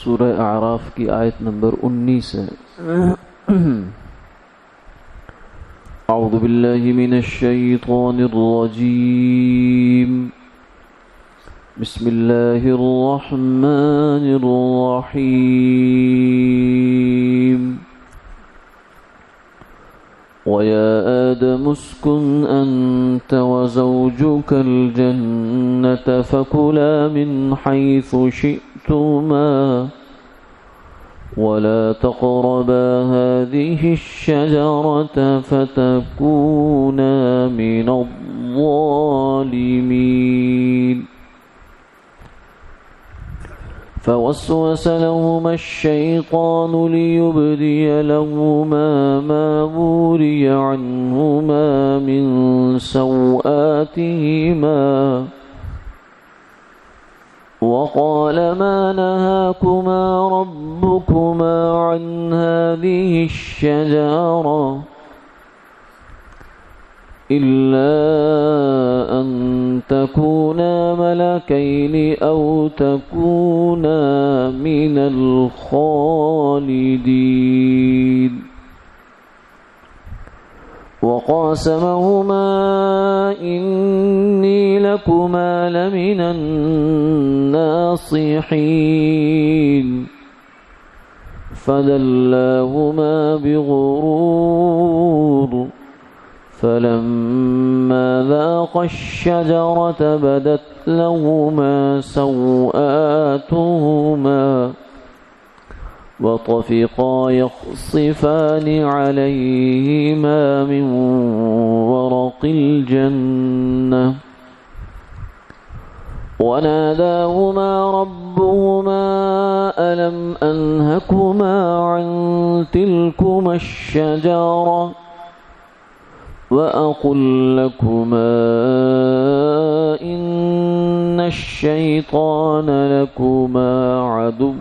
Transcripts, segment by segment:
سورہ اعراف کی آیت نمبر 19 ہے۔ اعوذ باللہ من الشیطان الرجیم، بسم اللہ الرحمن الرحیم۔ وَيَا آدَمُ اسْكُنْ أَنْتَ وَزَوْجُكَ الْجَنَّةَ فَكُلَا مِنْ حَيْثُ شِئْتُمَا وَلَا تَقْرَبَا هَذِهِ الشَّجَرَةَ فَتَكُونَا مِنَ الظَّالِمِينَ فوسوس لهما الشيطان ليبدي لهما ما وري عنهما من سوآتهما وقال ما نهاكما ربكما عن هذه الشجرة إلا أن تكونا ملكين أو تكونا من الخالدين وقاسمهما إني لكما لمن الناصحين فدلاهما بغرور فلما ذاقا الشجرة بدت لهما سوآتهما وطفقا يخصفان عليهما من ورق الجنة وناداهما ربهما ألم أنهكما عن تلكما الشجرة وأقل لكما إن الشيطان لكما عدو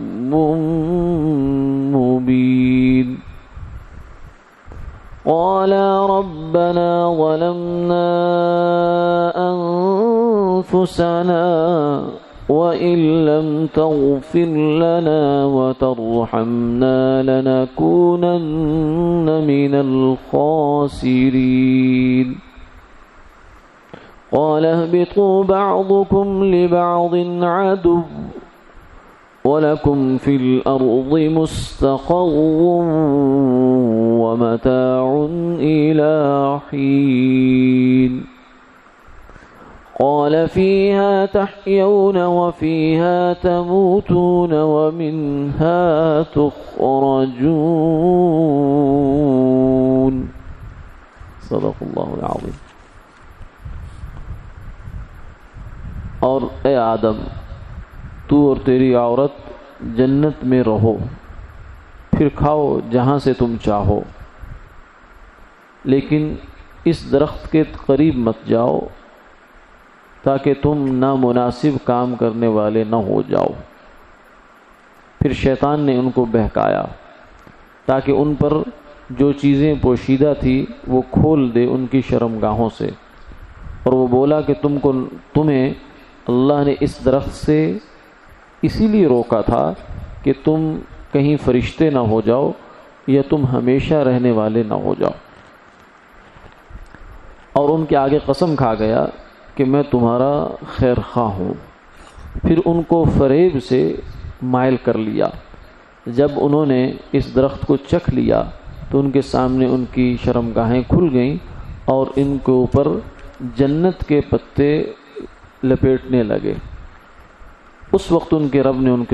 مبين قالا ربنا ظلمنا أنفسنا وإن لم تغفر لنا وترحمنا لنكونن من الخاسرين قال اهبطوا بعضكم لبعض عدو ولكم في الأرض مستقر ومتاع إلى حين قال فيها تحيون وفيها تموتون ومنها تخرجون صدق اللہ العظیم۔ اور اے آدم، تو اور تیری عورت جنت میں رہو، پھر کھاؤ جہاں سے تم چاہو، لیکن اس درخت کے قریب مت جاؤ تاکہ تم نامناسب کام کرنے والے نہ ہو جاؤ۔ پھر شیطان نے ان کو بہکایا تاکہ ان پر جو چیزیں پوشیدہ تھی وہ کھول دے ان کی شرمگاہوں سے، اور وہ بولا کہ تمہیں اللہ نے اس درخت سے اسی لیے روکا تھا کہ تم کہیں فرشتے نہ ہو جاؤ یا تم ہمیشہ رہنے والے نہ ہو جاؤ، اور ان کے آگے قسم کھا گیا کہ میں تمہارا خیر خواہ ہوں۔ پھر ان کو فریب سے مائل کر لیا۔ جب انہوں نے اس درخت کو چکھ لیا تو ان کے سامنے ان کی شرمگاہیں کھل گئیں اور ان کے اوپر جنت کے پتے لپیٹنے لگے۔ اس وقت ان کے رب نے ان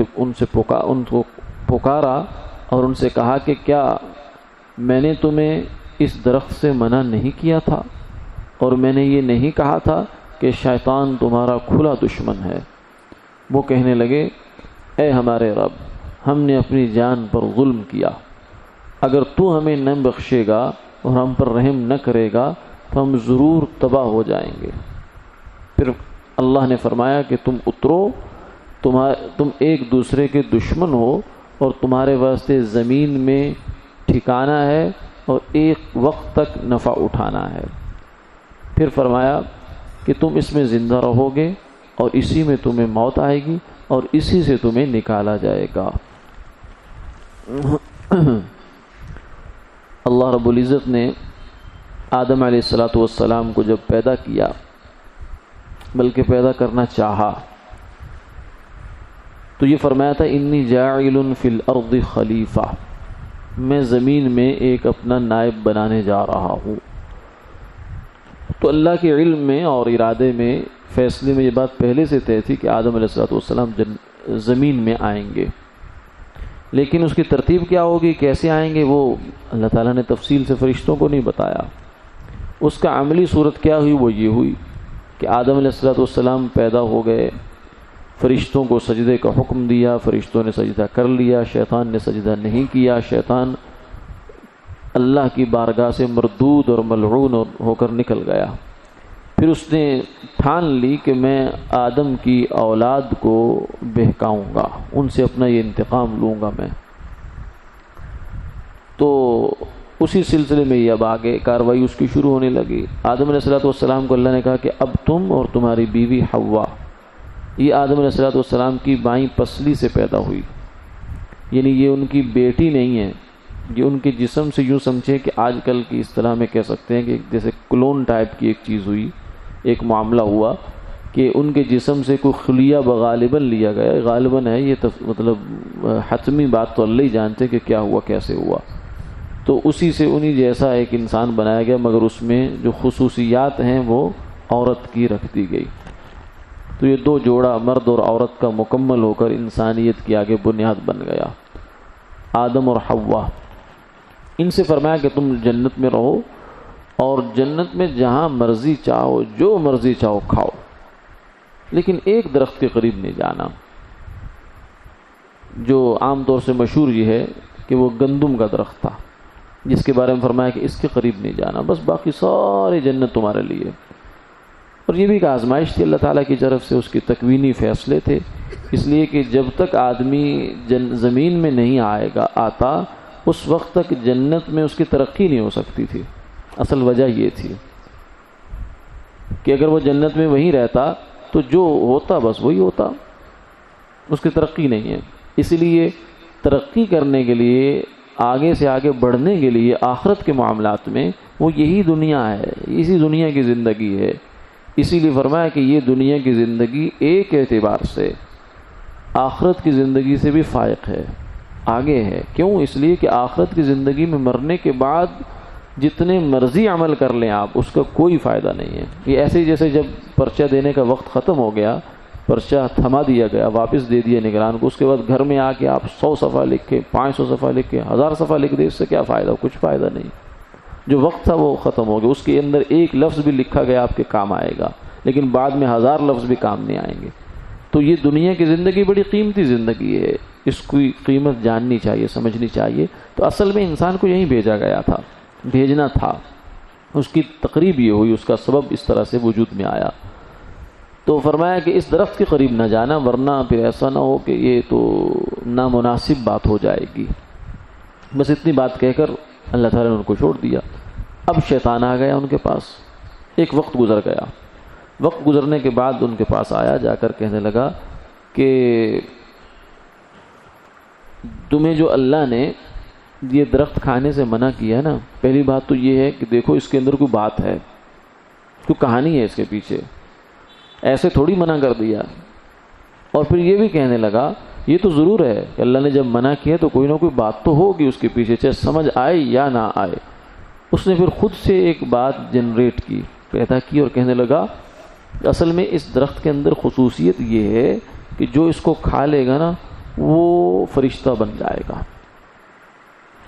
کو پکارا اور ان سے کہا کہ کیا میں نے تمہیں اس درخت سے منع نہیں کیا تھا، اور میں نے یہ نہیں کہا تھا کہ شیطان تمہارا کھلا دشمن ہے؟ وہ کہنے لگے، اے ہمارے رب، ہم نے اپنی جان پر ظلم کیا، اگر تو ہمیں نہ بخشے گا اور ہم پر رحم نہ کرے گا تو ہم ضرور تباہ ہو جائیں گے۔ پھر اللہ نے فرمایا کہ تم اترو، تم ایک دوسرے کے دشمن ہو اور تمہارے واسطے زمین میں ٹھکانہ ہے اور ایک وقت تک نفع اٹھانا ہے۔ پھر فرمایا کہ تم اس میں زندہ رہو گے اور اسی میں تمہیں موت آئے گی اور اسی سے تمہیں نکالا جائے گا۔ اللہ رب العزت نے آدم علیہ السلام کو جب پیدا کیا، بلکہ پیدا کرنا چاہا، تو یہ فرمایا تھا انی جاعل فی الارض خلیفہ، میں زمین میں ایک اپنا نائب بنانے جا رہا ہوں۔ تو اللہ کے علم میں اور ارادے میں، فیصلے میں یہ بات پہلے سے طے تھی کہ آدم علیہ السلام زمین میں آئیں گے، لیکن اس کی ترتیب کیا ہوگی، کیسے آئیں گے، وہ اللہ تعالیٰ نے تفصیل سے فرشتوں کو نہیں بتایا۔ اس کا عملی صورت کیا ہوئی، وہ یہ ہوئی کہ آدم علیہ السلام پیدا ہو گئے، فرشتوں کو سجدے کا حکم دیا، فرشتوں نے سجدہ کر لیا، شیطان نے سجدہ نہیں کیا، شیطان اللہ کی بارگاہ سے مردود اور ملعون ہو کر نکل گیا۔ پھر اس نے ٹھان لی کہ میں آدم کی اولاد کو بہکاؤں گا، ان سے اپنا یہ انتقام لوں گا میں۔ تو اسی سلسلے میں یہ اب آگے کارروائی اس کی شروع ہونے لگی۔ آدم علیہ السلام کو اللہ نے کہا کہ اب تم اور تمہاری بیوی حوا، یہ آدم علیہ السلام کی بائیں پسلی سے پیدا ہوئی، یعنی یہ ان کی بیٹی نہیں ہے، یہ ان کے جسم سے، یوں سمجھے کہ آج کل کی اصطلاح میں کہہ سکتے ہیں کہ جیسے کلون ٹائپ کی ایک چیز ہوئی، ایک معاملہ ہوا کہ ان کے جسم سے کوئی خلیہ بغالباً لیا گیا، غالباً ہے یہ مطلب حتمی بات تو اللہ ہی جانتے کہ کیا ہوا کیسے ہوا، تو اسی سے انہی جیسا ایک انسان بنایا گیا، مگر اس میں جو خصوصیات ہیں وہ عورت کی رکھ دی گئی۔ تو یہ دو جوڑا مرد اور عورت کا مکمل ہو کر انسانیت کی آگے بنیاد بن گیا، آدم اور حوا۔ ان سے فرمایا کہ تم جنت میں رہو اور جنت میں جہاں مرضی چاہو، جو مرضی چاہو کھاؤ، لیکن ایک درخت کے قریب نہیں جانا، جو عام طور سے مشہور یہ ہے کہ وہ گندم کا درخت تھا، جس کے بارے میں فرمایا کہ اس کے قریب نہیں جانا، بس باقی ساری جنت تمہارے لیے۔ اور یہ بھی ایک آزمائش تھی اللہ تعالیٰ کی طرف سے، اس کے تکوینی فیصلے تھے، اس لیے کہ جب تک آدمی زمین میں نہیں آتا اس وقت تک جنت میں اس کی ترقی نہیں ہو سکتی تھی۔ اصل وجہ یہ تھی کہ اگر وہ جنت میں وہیں رہتا تو جو ہوتا بس وہی ہوتا، اس کی ترقی نہیں ہے۔ اسی لیے ترقی کرنے کے لیے، آگے سے آگے بڑھنے کے لیے آخرت کے معاملات میں وہ یہی دنیا ہے، اسی دنیا کی زندگی ہے۔ اسی لیے فرمایا کہ یہ دنیا کی زندگی ایک اعتبار سے آخرت کی زندگی سے بھی فائق ہے، آگے ہے۔ کیوں؟ اس لیے کہ آخرت کی زندگی میں مرنے کے بعد جتنے مرضی عمل کر لیں آپ، اس کا کوئی فائدہ نہیں ہے۔ یہ ایسے جیسے جب پرچہ دینے کا وقت ختم ہو گیا، پرچہ تھما دیا گیا، واپس دے دیا نگران کو، اس کے بعد گھر میں آ کے آپ 100 صفحہ لکھ کے، 500 صفحہ لکھ کے، 1000 صفحہ لکھ دے، اس سے کیا فائدہ؟ کچھ فائدہ نہیں۔ جو وقت تھا وہ ختم ہو گیا، اس کے اندر ایک لفظ بھی لکھا گیا آپ کے کام آئے گا، لیکن بعد میں 1000 لفظ بھی کام نہیں آئیں گے۔ تو یہ دنیا کی زندگی بڑی قیمتی زندگی ہے، اس کی قیمت جاننی چاہیے، سمجھنی چاہیے۔ تو اصل میں انسان کو یہیں بھیجا گیا تھا، بھیجنا تھا، اس کی تقریب یہ ہوئی، اس کا سبب اس طرح سے وجود میں آیا۔ تو فرمایا کہ اس درخت کے قریب نہ جانا، ورنہ پھر ایسا نہ ہو کہ یہ تو نامناسب بات ہو جائے گی۔ بس اتنی بات کہہ کر اللہ تعالیٰ نے ان کو چھوڑ دیا۔ اب شیطان آ گیا ان کے پاس، ایک وقت گزر گیا، وقت گزرنے کے بعد ان کے پاس آیا، جا کر کہنے لگا کہ تمہیں جو اللہ نے یہ درخت کھانے سے منع کیا ہے نا، پہلی بات تو یہ ہے کہ دیکھو اس کے اندر کوئی بات ہے، کوئی کہانی ہے اس کے پیچھے، ایسے تھوڑی منع کر دیا۔ اور پھر یہ بھی کہنے لگا یہ تو ضرور ہے کہ اللہ نے جب منع کیا تو کوئی نہ کوئی بات تو ہوگی اس کے پیچھے، چاہے سمجھ آئے یا نہ آئے۔ اس نے پھر خود سے ایک بات جنریٹ کی، پیدا کی، اور کہنے لگا اصل میں اس درخت کے اندر خصوصیت یہ ہے کہ جو اس کو کھا لے گا نا وہ فرشتہ بن جائے گا،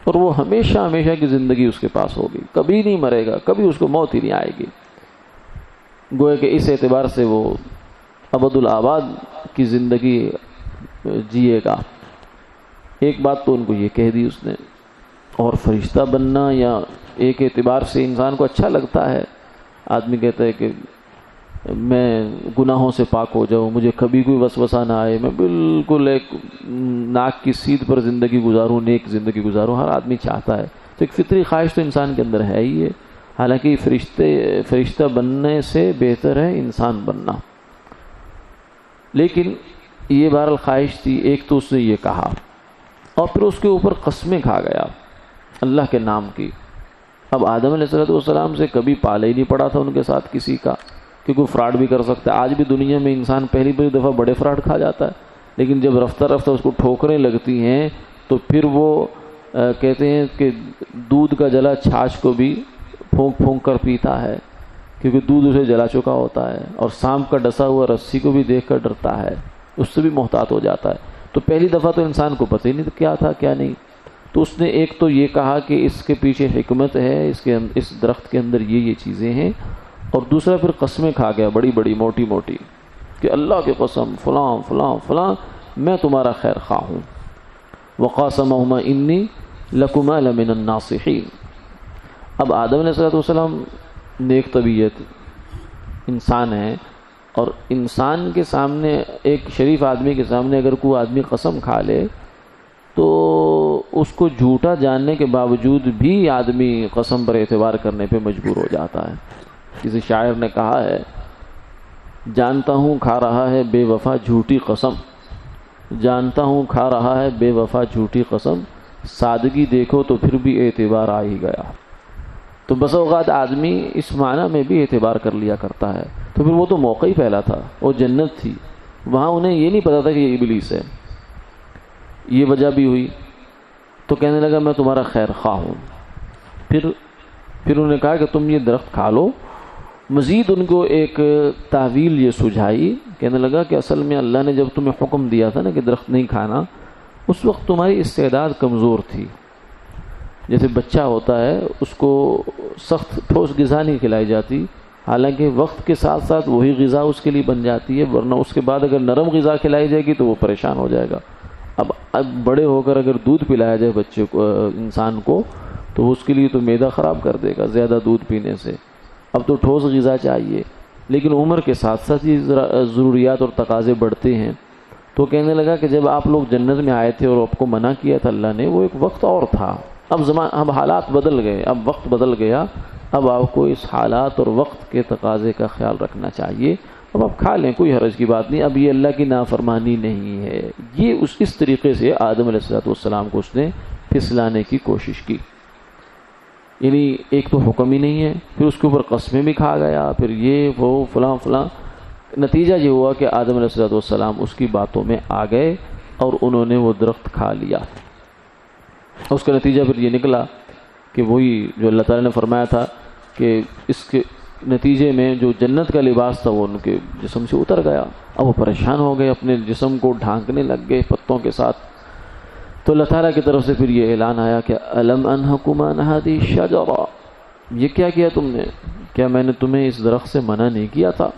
اور وہ ہمیشہ ہمیشہ کی زندگی اس کے پاس ہوگی، کبھی نہیں مرے گا، کبھی اس کو موت ہی نہیں آئے گی۔ گویا کہ اس اعتبار سے وہ ابد الآباد کی زندگی جیے گا۔ ایک بات تو ان کو یہ کہہ دی اس نے۔ اور فرشتہ بننا یا ایک اعتبار سے انسان کو اچھا لگتا ہے، آدمی کہتا ہے کہ میں گناہوں سے پاک ہو جاؤں، مجھے کبھی کوئی وسوسہ نہ آئے، میں بالکل ایک ناک کی سیدھ پر زندگی گزاروں، نیک زندگی گزاروں، ہر آدمی چاہتا ہے۔ تو ایک فطری خواہش تو انسان کے اندر ہے ہی ہے، حالانکہ فرشتہ بننے سے بہتر ہے انسان بننا، لیکن یہ بہرحال خواہش تھی۔ ایک تو اس نے یہ کہا، اور پھر اس کے اوپر قسمیں کھا گیا اللہ کے نام کی۔ اب آدم علیہ السلام سے کبھی پالا ہی نہیں پڑا تھا ان کے ساتھ کسی کا کہ کوئی فراڈ بھی کر سکتا ہے۔ آج بھی دنیا میں انسان پہلی دفعہ بڑے فراڈ کھا جاتا ہے، لیکن جب رفتہ رفتہ اس کو ٹھوکریں لگتی ہیں تو پھر وہ کہتے ہیں کہ دودھ کا جلا چھاچھ کو بھی پھونک پھونک کر پیتا ہے، کیونکہ دودھ اسے جلا چکا ہوتا ہے، اور سانپ کا ڈسا ہوا رسی کو بھی دیکھ کر ڈرتا ہے، اس سے بھی محتاط ہو جاتا ہے۔ تو پہلی دفعہ تو انسان کو پتہ ہی نہیں کیا تھا کیا نہیں، تو اس نے ایک تو یہ کہا کہ اس کے پیچھے حکمت ہے، اس درخت کے اندر یہ چیزیں ہیں، اور دوسرا پھر قسمیں کھا گیا بڑی بڑی موٹی موٹی کہ اللہ کی قسم فلاں فلاں فلاں میں تمہارا خیر خواہ ہوں۔ وقاسمہما انی لکما لمن الناصحین۔ اب آدم علیہ السلام نیک طبیعت انسان ہے، اور انسان کے سامنے، ایک شریف آدمی کے سامنے اگر کوئی آدمی قسم کھا لے تو اس کو جھوٹا جاننے کے باوجود بھی آدمی قسم پر اعتبار کرنے پہ مجبور ہو جاتا ہے۔ کسی شاعر نے کہا ہے، جانتا ہوں کھا رہا ہے بے وفا جھوٹی قسم، جانتا ہوں کھا رہا ہے بے وفا جھوٹی قسم، سادگی دیکھو تو پھر بھی اعتبار آ ہی گیا۔ تو بس اوقات آدمی اس معنی میں بھی اعتبار کر لیا کرتا ہے۔ تو پھر وہ تو موقع ہی پہلا تھا، وہ جنت تھی، وہاں انہیں یہ نہیں پتا تھا کہ یہ ابلیس ہے۔ یہ وجہ بھی ہوئی تو کہنے لگا میں تمہارا خیر خواہ ہوں۔ پھر انہوں نے کہا کہ تم یہ درخت کھا لو۔ مزید ان کو ایک تعویل یہ سجھائی، کہنے لگا کہ اصل میں اللہ نے جب تمہیں حکم دیا تھا نا کہ درخت نہیں کھانا، اس وقت تمہاری استعداد کمزور تھی۔ جیسے بچہ ہوتا ہے، اس کو سخت ٹھوس غذا نہیں کھلائی جاتی، حالانکہ وقت کے ساتھ ساتھ وہی غذا اس کے لیے بن جاتی ہے، ورنہ اس کے بعد اگر نرم غذا کھلائی جائے گی تو وہ پریشان ہو جائے گا۔ اب بڑے ہو کر اگر دودھ پلایا جائے بچے کو، انسان کو، تو اس کے لیے تو معدہ خراب کر دے گا زیادہ دودھ پینے سے۔ اب تو ٹھوس غذا چاہیے، لیکن عمر کے ساتھ ساتھ یہ ضروریات اور تقاضے بڑھتے ہیں۔ تو کہنے لگا کہ جب آپ لوگ جنت میں آئے تھے اور آپ کو منع کیا تھا اللہ نے، وہ ایک وقت اور تھا، اب حالات بدل گئے، اب وقت بدل گیا، اب آپ کو اس حالات اور وقت کے تقاضے کا خیال رکھنا چاہیے۔ اب آپ کھا لیں، کوئی حرج کی بات نہیں، اب یہ اللہ کی نافرمانی نہیں ہے۔ یہ اس طریقے سے آدم علیہ السلام کو اس نے پھسلانے کی کوشش کی۔ یعنی ایک تو حکم ہی نہیں ہے، پھر اس کے اوپر قسمیں بھی کھا گیا، پھر یہ وہ فلاں فلاں۔ نتیجہ یہ ہوا کہ آدم علیہ السلام اس کی باتوں میں آ گئے اور انہوں نے وہ درخت کھا لیا۔ اس کا نتیجہ پھر یہ نکلا کہ وہی جو اللہ تعالیٰ نے فرمایا تھا کہ اس کے نتیجے میں جو جنت کا لباس تھا وہ ان کے جسم سے اتر گیا۔ اب وہ پریشان ہو گئے، اپنے جسم کو ڈھانکنے لگ گئے پتوں کے ساتھ۔ تو اللہ تعالیٰ کی طرف سے پھر یہ اعلان آیا کہ الم انہکما عن ہذہ الشجرہ، یہ کیا تم نے؟ کیا میں نے تمہیں اس درخت سے منع نہیں کیا تھا؟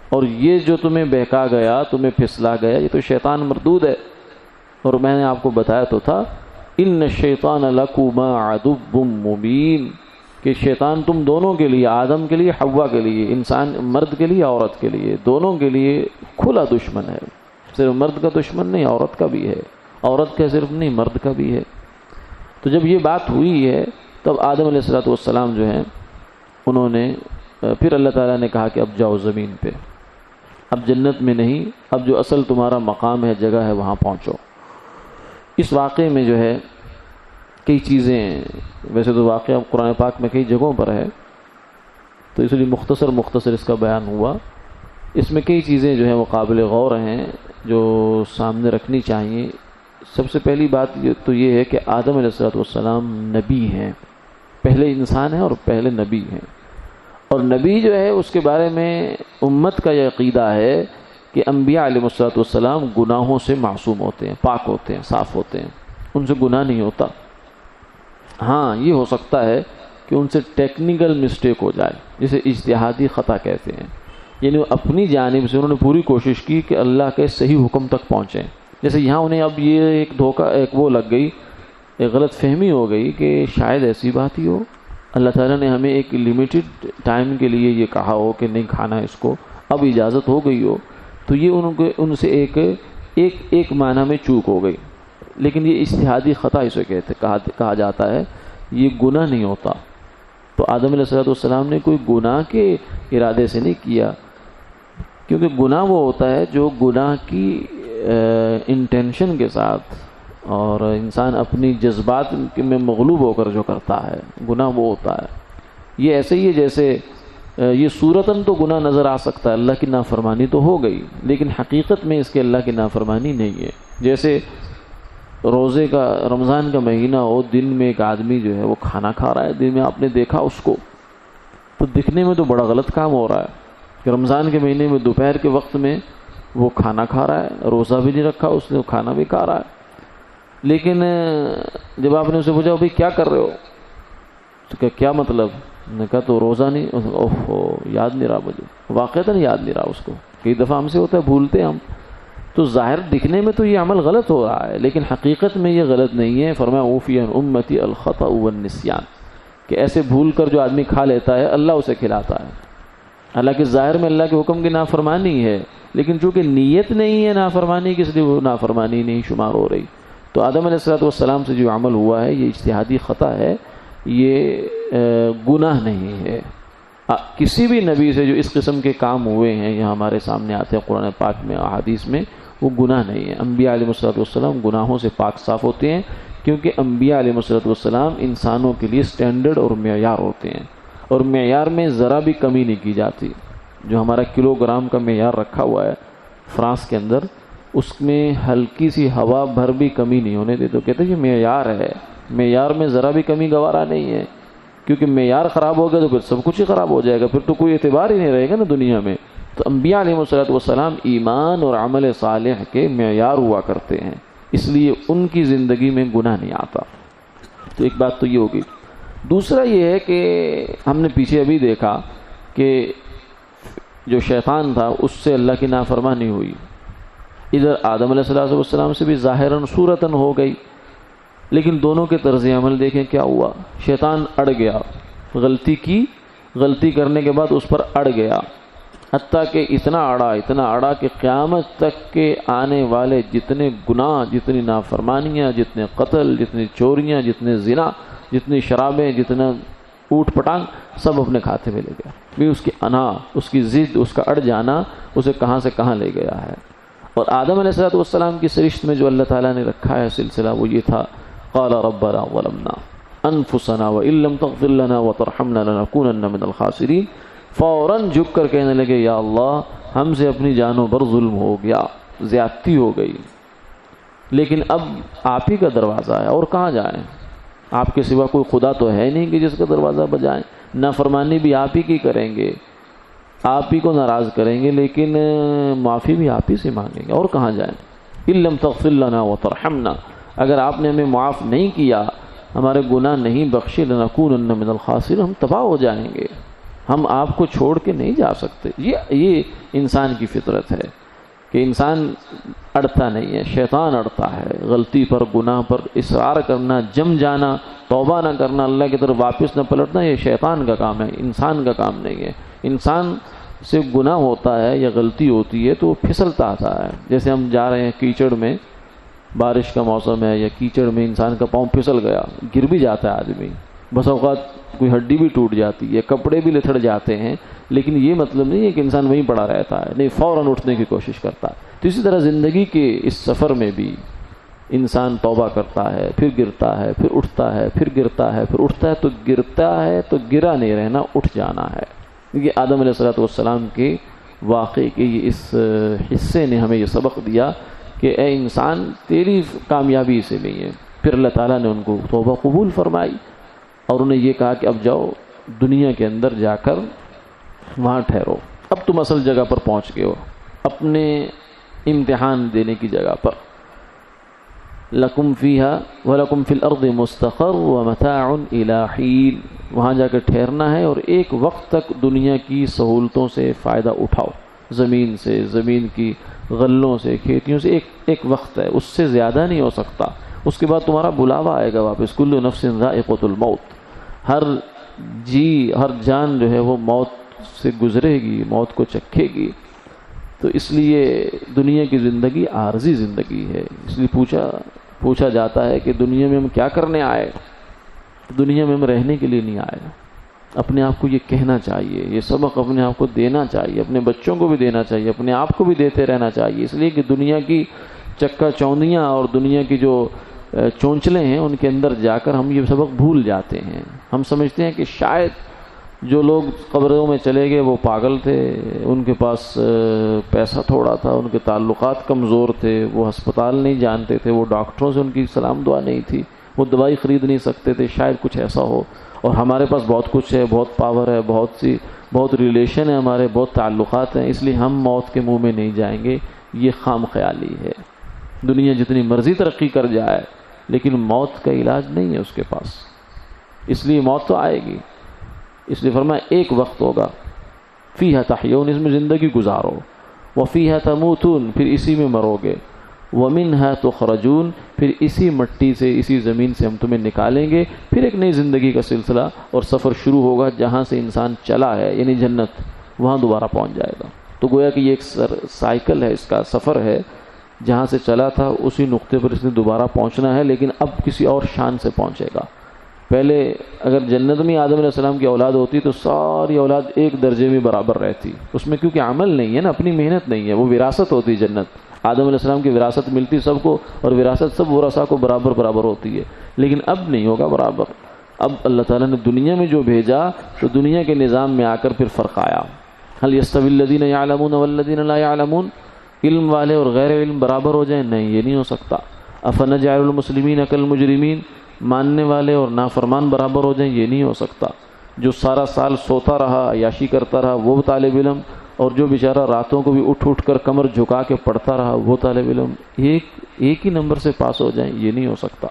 اور یہ جو تمہیں بہکا گیا، تمہیں پھسلا گیا، یہ تو شیطان مردود ہے۔ اور میں نے آپ کو بتایا تو تھا ان الشیطان لکما عدو مبین، کہ شیطان تم دونوں کے لیے، آدم کے لیے، حوا کے لیے، انسان مرد کے لیے، عورت کے لیے، دونوں کے لیے کھلا دشمن ہے۔ صرف مرد کا دشمن نہیں، عورت کا بھی ہے، عورت کا صرف نہیں، مرد کا بھی ہے۔ تو جب یہ بات ہوئی ہے تب آدم علیہ السلام جو ہیں انہوں نے پھر اللہ تعالیٰ نے کہا کہ اب جاؤ زمین پہ، اب جنت میں نہیں، اب جو اصل تمہارا مقام ہے، جگہ ہے، وہاں پہنچو۔ اس واقعے میں جو ہے کئی چیزیں، ویسے تو واقعہ قرآن پاک میں کئی جگہوں پر ہے، تو اس لیے مختصر اس کا بیان ہوا۔ اس میں کئی چیزیں جو ہیں وہ قابل غور ہیں جو سامنے رکھنی چاہیے۔ سب سے پہلی بات تو یہ ہے کہ آدم علیہ السلام نبی ہیں، پہلے انسان ہیں اور پہلے نبی ہیں، اور نبی جو ہے اس کے بارے میں امت کا یہ عقیدہ ہے کہ انبیاء علیہ السلام گناہوں سے معصوم ہوتے ہیں، پاک ہوتے ہیں، صاف ہوتے ہیں، ان سے گناہ نہیں ہوتا۔ ہاں یہ ہو سکتا ہے کہ ان سے ٹیکنیکل مسٹیک ہو جائے، جسے اجتہادی خطا کہتے ہیں، یعنی اپنی جانب سے انہوں نے پوری کوشش کی کہ اللہ کے صحیح حکم تک پہنچیں۔ جیسے یہاں انہیں اب یہ ایک دھوکہ، ایک وہ لگ گئی، ایک غلط فہمی ہو گئی کہ شاید ایسی بات ہی ہو، اللہ تعالیٰ نے ہمیں ایک لیمیٹڈ ٹائم کے لیے یہ کہا ہو کہ نہیں کھانا اس کو، اب اجازت ہو گئی ہو، تو یہ ان سے ایک معنی میں چوک ہو گئی۔ لیکن یہ اجتہادی خطا اسے کہا جاتا ہے، یہ گناہ نہیں ہوتا۔ تو آدم علیہ السلام نے کوئی گناہ کے ارادے سے نہیں کیا، کیونکہ گناہ وہ ہوتا ہے جو گناہ کی انٹینشن کے ساتھ اور انسان اپنی جذبات میں مغلوب ہو کر جو کرتا ہے گناہ وہ ہوتا ہے. یہ ایسے ہی ہے جیسے یہ صورتاً تو گناہ نظر آ سکتا ہے، اللہ کی نافرمانی تو ہو گئی، لیکن حقیقت میں اس کے اللہ کی نافرمانی نہیں ہے. جیسے روزے کا رمضان کا مہینہ ہو، دن میں ایک آدمی جو ہے وہ کھانا کھا رہا ہے، دن میں آپ نے دیکھا اس کو، تو دکھنے میں تو بڑا غلط کام ہو رہا ہے کہ رمضان کے مہینے میں دوپہر کے وقت میں وہ کھانا کھا رہا ہے، روزہ بھی نہیں رکھا اس نے، کھانا بھی کھا رہا ہے. لیکن جب آپ نے اسے پوچھا بھائی کیا کر رہے ہو، تو کیا مطلب، نے کہا تو روزہ نہیں. اوہو یاد نہیں رہا مجھے، واقعتاً یاد نہیں رہا اس کو. کئی دفعہ ہم سے ہوتا ہے بھولتے ہم. تو ظاہر دکھنے میں تو یہ عمل غلط ہو رہا ہے، لیکن حقیقت میں یہ غلط نہیں ہے. فرمایا اوفی عن امتی الخطأ والنسیان، کہ ایسے بھول کر جو آدمی کھا لیتا ہے اللہ اسے کھلاتا ہے. حالانکہ ظاہر میں اللہ کے حکم کی نافرمانی ہے، لیکن چونکہ نیت نہیں ہے نافرمانی کی، اس لیے وہ نافرمانی نہیں شمار ہو رہی. تو آدم علیہ السلام سے جو عمل ہوا ہے یہ اجتہادی خطا ہے، یہ گناہ نہیں ہے. کسی بھی نبی سے جو اس قسم کے کام ہوئے ہیں یہ ہمارے سامنے آتے ہیں قرآن پاک میں احادیث میں، وہ گناہ نہیں ہے. انبیاء علیہ السلام گناہوں سے پاک صاف ہوتے ہیں، کیونکہ انبیاء علیہ السلام انسانوں کے لیے سٹینڈرڈ اور معیار ہوتے ہیں، اور معیار میں ذرا بھی کمی نہیں کی جاتی. جو ہمارا کلو گرام کا معیار رکھا ہوا ہے فرانس کے اندر، اس میں ہلکی سی ہوا بھر بھی کمی نہیں ہونے دیتے. تو کہتے ہیں یہ معیار ہے، معیار میں ذرا بھی کمی گوارا نہیں ہے، کیونکہ معیار خراب ہو گیا تو پھر سب کچھ ہی خراب ہو جائے گا، پھر تو کوئی اعتبار ہی نہیں رہے گا نا دنیا میں. تو انبیاء علیہ السلام ایمان اور عمل صالح کے معیار ہوا کرتے ہیں، اس لیے ان کی زندگی میں گناہ نہیں آتا. تو ایک بات تو یہ ہوگی. دوسرا یہ ہے کہ ہم نے پیچھے ابھی دیکھا کہ جو شیطان تھا اس سے اللہ کی نافرمانی ہوئی، ادھر آدم علیہ السلام سے بھی ظاہراً صورتاً ہو گئی، لیکن دونوں کے طرز عمل دیکھیں کیا ہوا. شیطان اڑ گیا، غلطی کی، غلطی کرنے کے بعد اس پر اڑ گیا، حتیٰ کہ اتنا اڑا کہ قیامت تک کے آنے والے جتنے گناہ، جتنی نافرمانیاں، جتنے قتل، جتنی چوریاں، جتنے زنا، جتنی شرابیں، جتنا اوٹ پٹانگ، سب اپنے کھاتے میں لے گیا. بھی اس کی انا، اس کی ضد، اس کا اڑ جانا اسے کہاں سے کہاں لے گیا ہے. اور آدم علیہ السلام کی سرشت میں جو اللہ تعالیٰ نے رکھا ہے سلسلہ وہ یہ تھا، قال ربنا ظلمنا انفسنا وان لم تغفر لنا وترحمنا لنكونن من الخاسرین. فوراً جھک کر کہنے لگے یا اللہ ہم سے اپنی جانوں پر ظلم ہو گیا، زیادتی ہو گئی، لیکن اب آپ ہی کا دروازہ ہے اور کہاں جائیں، آپ کے سوا کوئی خدا تو ہے نہیں کہ جس کا دروازہ بجائیں. نافرمانی بھی آپ ہی کی کریں گے، آپ ہی کو ناراض کریں گے، لیکن معافی بھی آپ ہی سے مانگیں گے، اور کہاں جائیں. ان لم تغفر لنا وترحمنا، اگر آپ نے ہمیں معاف نہیں کیا، ہمارے گناہ نہیں بخشے، لنکونن من الخاسرین، ہم تباہ ہو جائیں گے، ہم آپ کو چھوڑ کے نہیں جا سکتے. یہ انسان کی فطرت ہے کہ انسان اڑتا نہیں ہے، شیطان اڑتا ہے. غلطی پر، گناہ پر اصرار کرنا، جم جانا، توبہ نہ کرنا، اللہ کی طرف واپس نہ پلٹنا، یہ شیطان کا کام ہے، انسان کا کام نہیں ہے. انسان سے گناہ ہوتا ہے یا غلطی ہوتی ہے تو وہ پھسلتا آتا ہے. جیسے ہم جا رہے ہیں کیچڑ میں، بارش کا موسم ہے یا کیچڑ میں انسان کا پاؤں پھسل گیا، گر بھی جاتا ہے آدمی، بس اوقات کوئی ہڈی بھی ٹوٹ جاتی ہے، کپڑے بھی لتھڑ جاتے ہیں، لیکن یہ مطلب نہیں ہے کہ انسان وہیں پڑا رہتا ہے، نہیں، فوراً اٹھنے کی کوشش کرتا ہے. تو اسی طرح زندگی کے اس سفر میں بھی انسان توبہ کرتا ہے، پھر گرتا ہے، پھر اٹھتا ہے، پھر گرتا ہے، پھر اٹھتا ہے. تو گرتا ہے تو گرا نہیں رہنا، اٹھ جانا ہے. یہ آدم علیہ السلام کے واقعے کے اس حصے نے ہمیں یہ سبق دیا کہ اے انسان تیری کامیابی سے نہیں ہے. پھر اللہ تعالیٰ نے ان کو توبہ قبول فرمائی اور انہیں یہ کہا کہ اب جاؤ دنیا کے اندر جا کر وہاں ٹھہرو، اب تم اصل جگہ پر پہنچ گئے ہو، اپنے امتحان دینے کی جگہ پر. لَكُمْ فِيهَا وَلَكُمْ فِي الْأَرْضِ مُسْتَقَرٌّ وَمَتَاعٌ إِلَىٰ حِينٍ. وہاں جا کر ٹھہرنا ہے اور ایک وقت تک دنیا کی سہولتوں سے فائدہ اٹھاؤ، زمین سے، زمین کی غلوں سے، کھیتیوں سے. ایک وقت ہے، اس سے زیادہ نہیں ہو سکتا. اس کے بعد تمہارا بلاوا آئے گا واپس. کل نفس ذائقۃ الموت، ہر جان جو ہے وہ موت سے گزرے گی، موت کو چکھے گی. تو اس لیے دنیا کی زندگی عارضی زندگی ہے. اس لیے پوچھا جاتا ہے کہ دنیا میں ہم کیا کرنے آئے؟ دنیا میں ہم رہنے کے لیے نہیں آئے. اپنے آپ کو یہ کہنا چاہیے، یہ سبق اپنے آپ کو دینا چاہیے، اپنے بچوں کو بھی دینا چاہیے، اپنے آپ کو بھی دیتے رہنا چاہیے. اس لیے کہ دنیا کی چکا چوندیاں اور دنیا کی جو چونچلے ہیں ان کے اندر جا کر ہم یہ سبق بھول جاتے ہیں. ہم سمجھتے ہیں کہ شاید جو لوگ قبروں میں چلے گئے وہ پاگل تھے، ان کے پاس پیسہ تھوڑا تھا، ان کے تعلقات کمزور تھے، وہ ہسپتال نہیں جانتے تھے، وہ ڈاکٹروں سے ان کی سلام دعا نہیں تھی، وہ دوائی خرید نہیں سکتے تھے، شاید کچھ ایسا ہو. اور ہمارے پاس بہت کچھ ہے، بہت پاور ہے، بہت ریلیشن ہے ہمارے، بہت تعلقات ہیں، اس لیے ہم موت کے منہ میں نہیں جائیں گے. یہ خام خیالی ہے. دنیا جتنی مرضی ترقی کر جائے لیکن موت کا علاج نہیں ہے اس کے پاس، اس لیے موت تو آئے گی. اس لیے فرمایا ایک وقت ہوگا، فیہا تحیون، اس میں زندگی گزارو، وفیہا تموتون، پھر اسی میں مرو گے، ومنہا تخرجون، پھر اسی مٹی سے اسی زمین سے ہم تمہیں نکالیں گے. پھر ایک نئی زندگی کا سلسلہ اور سفر شروع ہوگا، جہاں سے انسان چلا ہے یعنی جنت، وہاں دوبارہ پہنچ جائے گا. تو گویا کہ یہ ایک سائیکل ہے، اس کا سفر ہے، جہاں سے چلا تھا اسی نقطے پر اس نے دوبارہ پہنچنا ہے، لیکن اب کسی اور شان سے پہنچے گا. پہلے اگر جنت میں آدم علیہ السلام کی اولاد ہوتی تو ساری اولاد ایک درجے میں برابر رہتی. اس میں کیونکہ عمل نہیں ہے نا، اپنی محنت نہیں ہے، وہ وراثت ہوتی جنت. آدم علیہ السلام کی وراثت ملتی سب کو، اور وراثت سب ورثاء کو برابر ہوتی ہے. لیکن اب نہیں ہوگا برابر. اب اللہ تعالیٰ نے دنیا میں جو بھیجا تو دنیا کے نظام میں آ کر پھر فرق آیا. هل يستوي الذين يعلمون والذين لا يعلمون، علم والے اور غیر علم برابر ہو جائیں؟ نہیں، یہ نہیں ہو سکتا. افنجعل المسلمین کالمجرمین، ماننے والے اور نافرمان برابر ہو جائیں؟ یہ نہیں ہو سکتا. جو سارا سال سوتا رہا، عیاشی کرتا رہا وہ طالب علم، اور جو بیچارہ راتوں کو بھی اٹھ کر کمر جھکا کے پڑھتا رہا وہ طالب علم، ایک ہی نمبر سے پاس ہو جائیں؟ یہ نہیں ہو سکتا.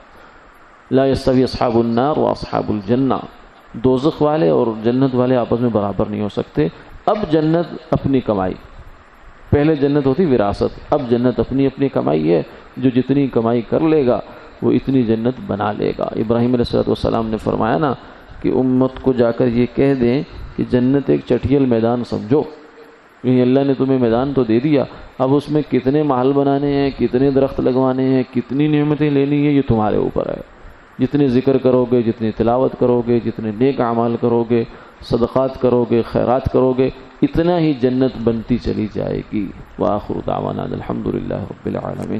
لا یستوی اصحاب النار واصحاب الجنہ، دوزخ والے اور جنت والے آپس میں برابر نہیں ہو سکتے. اب جنت اپنی کمائی، پہلے جنت ہوتی وراثت، اب جنت اپنی اپنی کمائی ہے. جو جتنی کمائی کر لے گا وہ اتنی جنت بنا لے گا. ابراہیم علیہ السلام نے فرمایا نا کہ امت کو جا کر یہ کہہ دیں کہ جنت ایک چٹھیل میدان سمجھو، یعنی اللہ نے تمہیں میدان تو دے دیا، اب اس میں کتنے محل بنانے ہیں، کتنے درخت لگوانے ہیں، کتنی نعمتیں لینی ہیں، یہ تمہارے اوپر ہے. جتنے ذکر کرو گے، جتنی تلاوت کرو گے، جتنے نیک اعمال کرو گے، صدقات کرو گے، خیرات کرو گے، اتنا ہی جنت بنتی چلی جائے گی. وآخر دعوانا الحمدللہ رب العالمین.